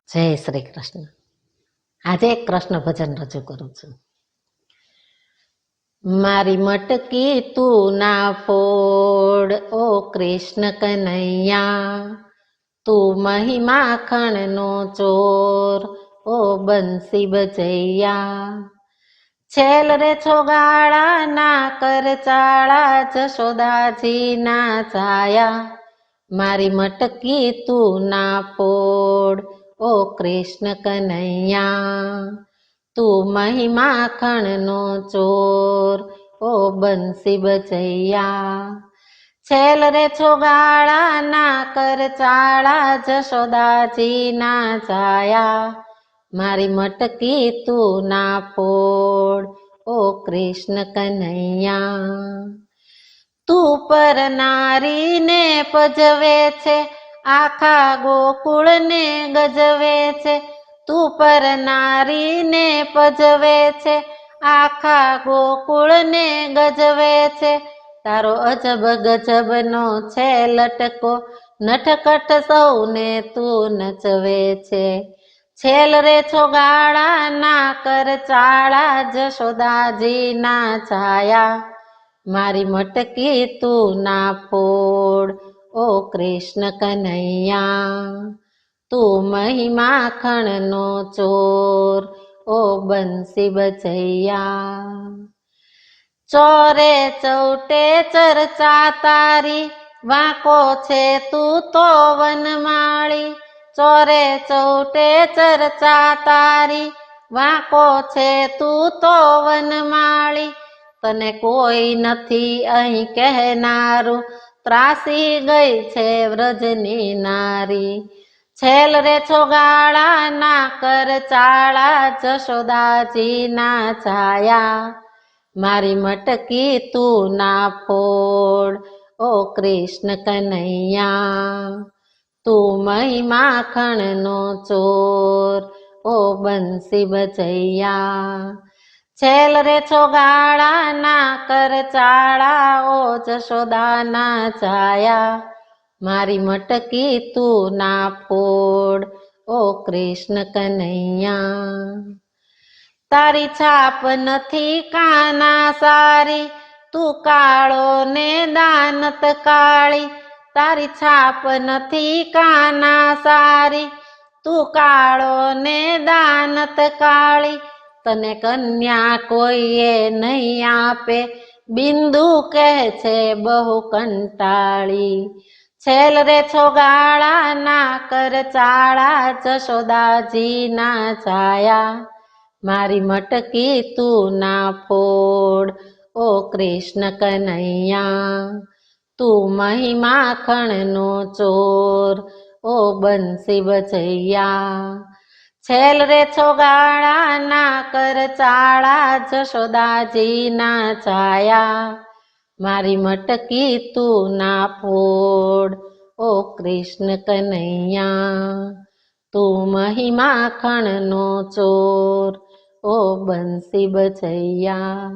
જય શ્રી કૃષ્ણ। આજે એક કૃષ્ણ ભજન રજૂ કરું છું। મારી મટકી તું ના ફોડ ઓ કૃષ્ણ કનૈયા, તું મહિમા ખણનો ચોર ઓ બંસી બજૈયા। છેલ રે છોગાળા ના કર ચાળા જશોદાજી ના છાયા, મારી મટકી તું ના ફોડ ઓ કૃષ્ણ કનૈયા, તું મહિમા ખણનો ચોર ઓ બંસી બજૈયા। છેલ રે છોગાળા ના કર ચાળા જશોદાજી ના છાયા, મારી મટકી તું ના ફોડ ઓ કૃષ્ણ કનૈયા। તું પર નારીને પજવે છે, આખા ગોકુળને ગજવે છે। તું પર નારીને પજવે છે, આખા ગોકુળને ગજવે છે। તારો અજબ ગજબનો છે લટકો, નટખટ સૌને તું નચવે છે। છેલ રે છોગાળા ના કર ચાળા જશોદાજી ના છાયા, મારી મટકી તું ના ફોડ ઓ કૃષ્ણ કનૈયા, તું મહિમા ખણનો ચોર ઓ બંસી બજૈયા। ચોરે ચૌટે ચર્ચા તારી, વાંકો છે તું તો વનમાળી। ચોરે ચૌટે ચર્ચા તારી, વાંકો છે તું તો વનમાળી। તને કોઈ નથી અહીં કહેનારું, ત્રાસી ગઈ છે વ્રજની નારી। છેલ રે છોગાળા ના કર ચાળા જશોદાજી ના છાયા, મારી મટકી તું ના ફોડ ઓ કૃષ્ણ કનૈયા, તું મહિમા ખણનો ચોર ઓ બંસી બજૈયા। છેલ રે છોગાળા ના કર ચાળા ઓ જશોદા ના છાયા, મારી મટકી તું ના ફોડ ઓ કૃષ્ણ કનૈયા। તારી છાપ નથી કાના સારી, તું કાળો ને દાનત કાળી। તારી છાપ નથી કાના સારી, તું કાળો ને દાનત કાળી। તને કન્યા કોઈએ નહીં આપે, બિંદુ કહે છે બહુ કંટાળી। છેલ રે છોગાળા ના કર ચાળા જશોદાજી ના છાયા, મારી મટકી તું ના ફોડ ઓ કૃષ્ણ કનૈયા, તું મહિમા ખણનો ચોર ઓ બંસી બજૈયા। છેલ રે છોગાળા ના કર ચાળા જશોદાજી ના છાયા, મારી મટકી તું ના ફોડ ઓ કૃષ્ણ કનૈયા, તું મહિમા ખણનો ચોર ઓ બંસી બજૈયા।